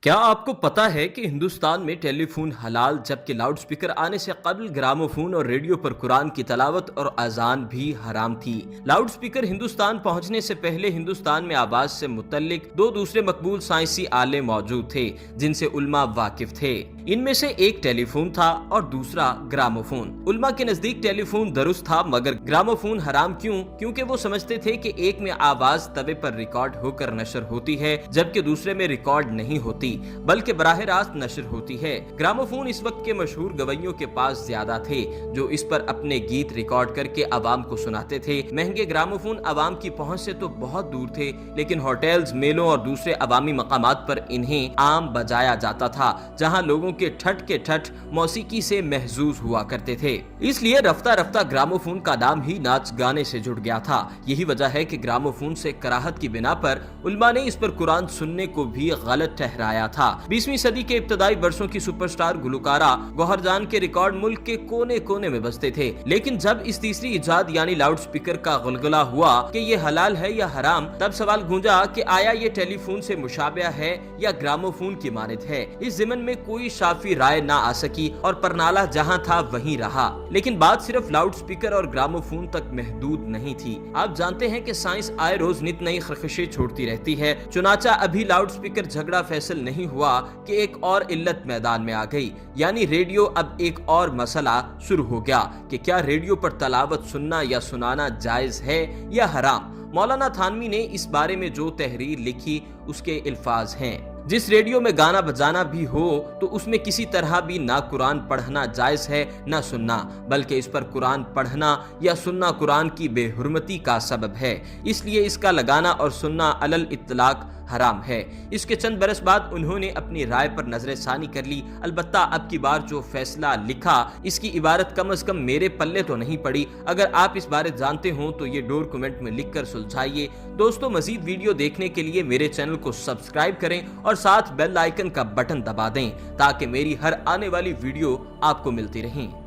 کیا آپ کو پتا ہے کہ ہندوستان میں ٹیلی فون حلال جبکہ لاؤڈ سپیکر آنے سے قبل گرامو فون اور ریڈیو پر قرآن کی تلاوت اور اذان بھی حرام تھی۔ لاؤڈ سپیکر ہندوستان پہنچنے سے پہلے ہندوستان میں آواز سے متعلق دو دوسرے مقبول سائنسی آلے موجود تھے جن سے علماء واقف تھے۔ ان میں سے ایک ٹیلی فون تھا اور دوسرا گرامو فون۔ علماء کے نزدیک ٹیلی فون درست تھا مگر گرامو فون حرام کیوں؟ کیونکہ وہ سمجھتے تھے کہ ایک میں آواز توے پر ریکارڈ ہو کر نشر ہوتی ہے جبکہ دوسرے میں ریکارڈ نہیں ہوتی بلکہ براہ راست نشر ہوتی ہے۔ گراموفون اس وقت کے مشہور گویوں کے پاس زیادہ تھے جو اس پر اپنے گیت ریکارڈ کر کے عوام کو سناتے تھے۔ مہنگے گراموفون عوام کی پہنچ سے تو بہت دور تھے لیکن ہوٹلز، میلوں اور دوسرے عوامی مقامات پر انہیں عام بجایا جاتا تھا جہاں لوگوں کے ٹھٹ کے ٹھٹ موسیقی سے محظوظ ہوا کرتے تھے۔ اس لیے رفتہ رفتہ گراموفون کا نام ہی ناچ گانے سے جڑ گیا تھا۔ یہی وجہ ہے کہ گراموفون سے کراہت کی بنا پر علماء نے اس پر قرآن سننے کو بھی غلط ٹھہرایا تھا۔ 20ویں صدی کے ابتدائی برسوں کی سپر سٹار گلوکارہ گوہر جان کے ریکارڈ ملک کے کونے کونے میں بجتے تھے، لیکن جب اس تیسری ایجاد یعنی لاؤڈ سپیکر کا غلغلہ ہوا کہ یہ حلال ہے یا حرام، تب سوال گونجا کہ آیا یہ ٹیلی فون سے مشابہ ہے یا گراموفون کی مانند ہے۔ اس ضمن میں کوئی شافی رائے نہ آ سکی اور پرنالہ جہاں تھا وہیں رہا۔ لیکن بات صرف لاؤڈ سپیکر اور گراموفون تک محدود نہیں تھی۔ آپ جانتے ہیں کہ سائنس آئے روز نت نئی خرخشیں چھوڑتی رہتی ہے، چنانچہ ابھی لاؤڈ سپیکر جھگڑا فیصل نہیں ہوا کہ ایک اور علت میدان میں آ گئی، یعنی ریڈیو۔ اب ایک اور مسئلہ شروع ہو گیا کہ کیا ریڈیو پر تلاوت سننا یا سنانا جائز ہے یا حرام؟ مولانا تھانوی نے اس بارے میں جو تحریر لکھی اس کے الفاظ ہیں: جس ریڈیو میں گانا بجانا بھی ہو تو اس میں کسی طرح بھی نہ قرآن پڑھنا جائز ہے نہ سننا، بلکہ اس پر قرآن پڑھنا یا سننا قرآن کی بے حرمتی کا سبب ہے، اس لیے اس کا لگانا اور سننا علل اطلاق حرام ہے۔ اس کے چند برس بعد انہوں نے اپنی رائے پر نظر ثانی کر لی، البتہ اب کی بار جو فیصلہ لکھا اس کی عبارت کم از کم میرے پلے تو نہیں پڑی۔ اگر آپ اس بارے جانتے ہوں تو یہ ڈور کمنٹ میں لکھ کر سلجھائیے۔ دوستو، مزید ویڈیو دیکھنے کے لیے میرے چینل کو سبسکرائب کریں اور ساتھ بیل آئیکن کا بٹن دبا دیں تاکہ میری ہر آنے والی ویڈیو آپ کو ملتی رہیں۔